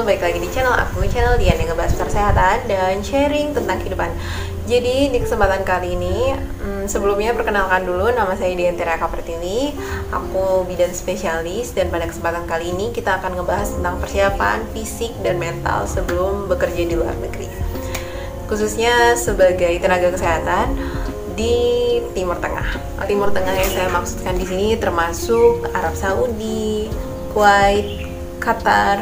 balik lagi di channel aku, channel Dian yang ngebahas kesehatan dan sharing tentang kehidupan. Jadi di kesempatan kali ini, sebelumnya perkenalkan dulu, nama saya Dian Tiraka Pertiwi. Aku bidan spesialis dan pada kesempatan kali ini kita akan ngebahas tentang persiapan fisik dan mental sebelum bekerja di luar negeri. Khususnya sebagai tenaga kesehatan di Timur Tengah. Timur Tengah yang saya maksudkan di sini termasuk Arab Saudi, Kuwait, Qatar,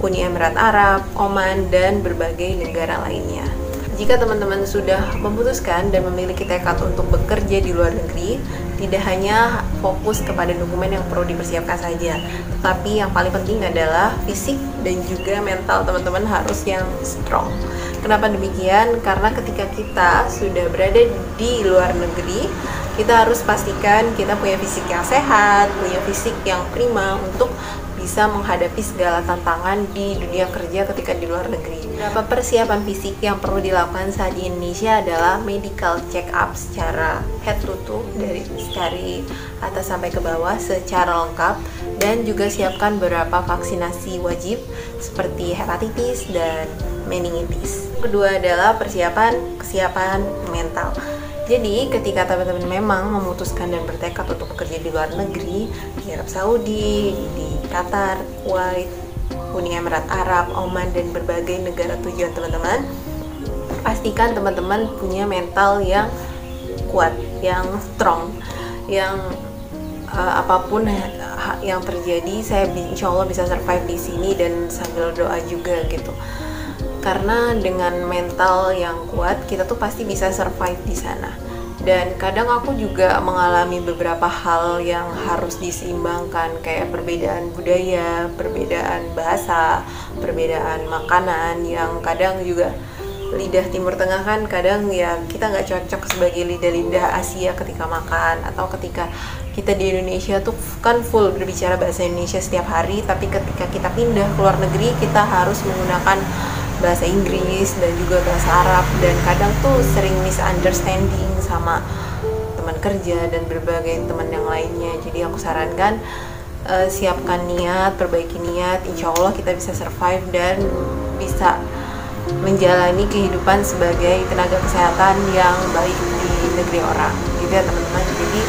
Uni Emirat Arab, Oman, dan berbagai negara lainnya. Jika teman-teman sudah memutuskan dan memiliki tekad untuk bekerja di luar negeri, tidak hanya fokus kepada dokumen yang perlu dipersiapkan saja, tetapi yang paling penting adalah fisik dan juga mental teman-teman harus yang strong. Kenapa demikian? Karena ketika kita sudah berada di luar negeri, kita harus pastikan kita punya fisik yang sehat, punya fisik yang prima untuk bisa menghadapi segala tantangan di dunia kerja ketika di luar negeri. Beberapa persiapan fisik yang perlu dilakukan saat di Indonesia adalah medical check up secara head to toe dari atas sampai ke bawah secara lengkap, dan juga siapkan beberapa vaksinasi wajib seperti hepatitis dan meningitis. Kedua adalah kesiapan mental. Jadi ketika teman-teman memang memutuskan dan bertekad untuk bekerja di luar negeri, di Arab Saudi, di Qatar, Kuwait, Uni Emirat Arab, Oman, dan berbagai negara tujuan teman-teman, pastikan teman-teman punya mental yang kuat, yang strong, yang apapun yang terjadi, saya insya Allah bisa survive di sini dan sambil doa juga gitu. Karena dengan mental yang kuat, kita tuh pasti bisa survive di sana. Dan kadang aku juga mengalami beberapa hal yang harus diseimbangkan, kayak perbedaan budaya, perbedaan bahasa, perbedaan makanan, yang kadang juga lidah Timur Tengah kan kadang ya kita nggak cocok sebagai lidah-lidah Asia ketika makan, atau ketika kita di Indonesia tuh kan full berbicara bahasa Indonesia setiap hari, tapi ketika kita pindah ke luar negeri kita harus menggunakan bahasa Inggris dan juga bahasa Arab, dan kadang tuh sering misunderstanding sama teman kerja dan berbagai teman yang lainnya. Jadi aku sarankan siapkan niat, perbaiki niat, insya Allah kita bisa survive dan bisa menjalani kehidupan sebagai tenaga kesehatan yang baik di negeri orang gitu ya teman-teman. Jadi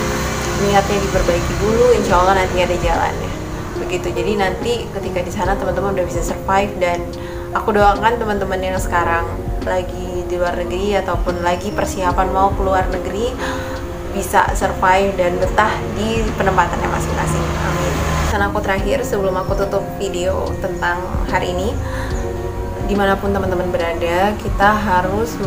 niatnya diperbaiki dulu, insya Allah nanti ada jalannya begitu. Jadi nanti ketika di sana teman-teman udah bisa survive, dan aku doakan teman-teman yang sekarang lagi di luar negeri ataupun lagi persiapan mau keluar negeri bisa survive dan betah di penempatannya masing-masing. Amin. Pesan aku terakhir sebelum aku tutup video tentang hari ini, dimanapun teman-teman berada, kita harus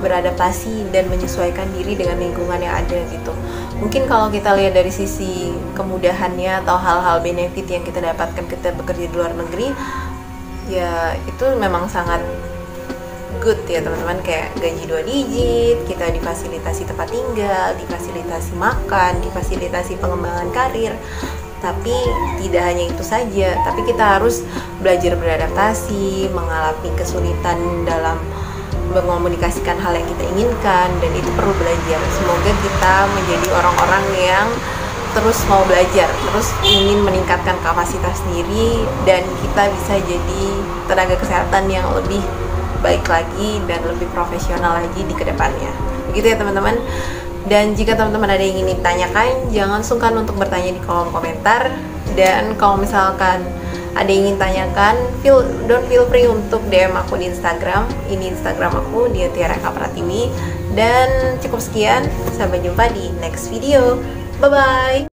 beradaptasi dan menyesuaikan diri dengan lingkungan yang ada gitu. Mungkin kalau kita lihat dari sisi kemudahannya atau hal-hal benefit yang kita dapatkan ketika bekerja di luar negeri, ya itu memang sangat good ya teman-teman, kayak gaji 2 digit, kita difasilitasi tempat tinggal, difasilitasi makan, difasilitasi pengembangan karir. Tapi tidak hanya itu saja, tapi kita harus belajar beradaptasi, mengalami kesulitan dalam mengomunikasikan hal yang kita inginkan, dan itu perlu belajar. Semoga kita menjadi orang-orang yang terus mau belajar, terus ingin meningkatkan kapasitas diri, dan kita bisa jadi tenaga kesehatan yang lebih baik lagi dan lebih profesional lagi di kedepannya. Begitu ya teman-teman. Dan jika teman-teman ada yang ingin ditanyakan, jangan sungkan untuk bertanya di kolom komentar. Dan kalau misalkan ada yang ingin tanyakan, don't feel free untuk DM aku di Instagram. Ini Instagram aku, Dian Tiraka Pertiwi. Dan cukup sekian, sampai jumpa di next video. Bye-bye!